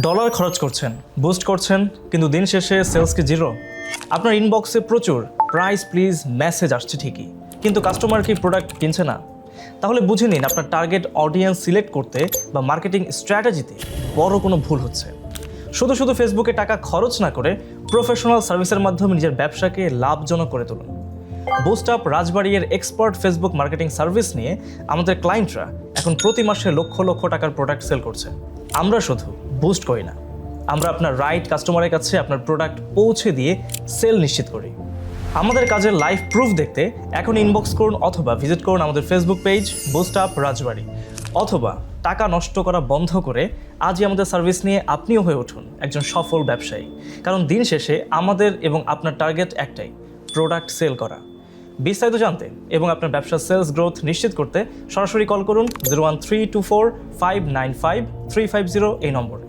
Dollar খরচ করছেন, boost করছেন, কিন্তু দিন শেষে সেলস কি জিরো? আপনার ইনবক্সে প্রচুর প্রাইস প্লিজ মেসেজ আসছে ঠিকই, কিন্তু কাস্টমার কি প্রোডাক্ট কিনছে না? তাহলে বুঝে নিন আপনার টার্গেট অডিয়েন্স সিলেক্ট করতে বা মার্কেটিং স্ট্র্যাটেজিতে বড় কোনো ভুল হচ্ছে। শুধু শুধু ফেসবুকে টাকা খরচ না করে প্রফেশনাল সার্ভিসের মাধ্যমে নিজের ব্যবসাকে লাভজনক করে তুলুন। বুস্ট আপ রাজবাড়ির এক্সপার্ট ফেসবুক মার্কেটিং সার্ভিস নিয়ে আমাদের ক্লায়েন্টরা এখন প্রতি মাসে লক্ষ লক্ষ টাকার প্রোডাক্ট সেল করছে। আমরা শুধু বুস্ট করি না, আমরা আপনার রাইট কাস্টমারের কাছে আপনার প্রোডাক্ট পৌঁছে দিয়ে সেল নিশ্চিত করি। আমাদের কাজের লাইভ প্রুফ দেখতে এখন ইনবক্স করুন অথবা ভিজিট করুন আমাদের ফেসবুক পেজ বুস্ট আপ রাজবাড়ি, অথবা টাকা নষ্ট করা বন্ধ করে আজই আমাদের সার্ভিস নিয়ে আপনিও হয়ে উঠুন একজন সফল ব্যবসায়ী। কারণ দিন শেষে আমাদের এবং আপনার টার্গেট একটাই, প্রোডাক্ট সেল করা। বিস্তারিত জানতে এবং আপনার ব্যবসার সেলস গ্রোথ নিশ্চিত করতে সরাসরি কল করুন 01324595350 এই নম্বরে।